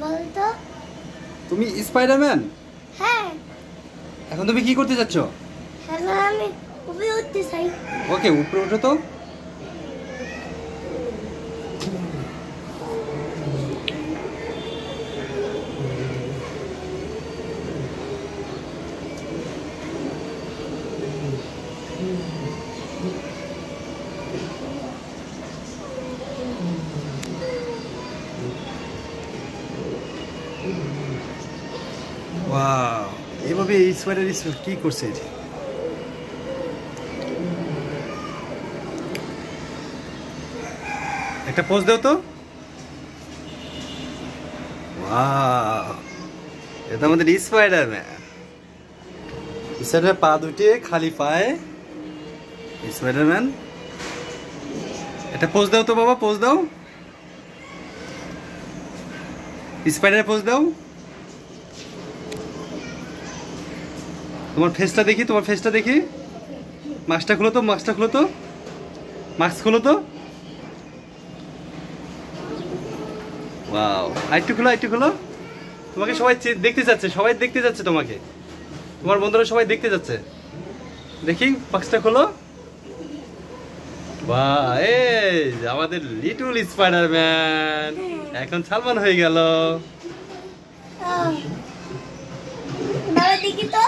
বলতো? তুমি স্পাইডারম্যান? হ্যাঁ। এখন তুমি কি করতে যাচ্ছ? এখন আমি উপরে উঠতে চাই। ওকে, উপরে ওঠো তো। ওয়াও, এভাবে এই স্পাইডার কি করছে? একটা পোজ দাও তো। ওয়াও, এটা আমাদের স্পাইডারম্যান। স্পাইডার পা দুটি খালি পায়ে স্পাইডারম্যান। একটা পোজ দাও তো বাবা, পোজ দাও। স্পাইডার পোজ দাও। তোমার ফেসটা দেখি, তোমার ফেসটা দেখি। মাস্কটা খুলো তো, মাস্কটা খুলো তো, মাস্ক খুলো তো। ওয়াও, আরেকটু খুলো, আরেকটু খুলো। তোমাকে সবাই দেখতে যাচ্ছে, সবাই দেখতে যাচ্ছে তোমাকে। তোমার বন্ধুরা সবাই দেখতে যাচ্ছে। দেখি মাস্কটা খোলো। বাহ, এই আমাদের লিটল স্পাইডারম্যান এখন সালমান হয়ে গেল। বাবা দেখি তো।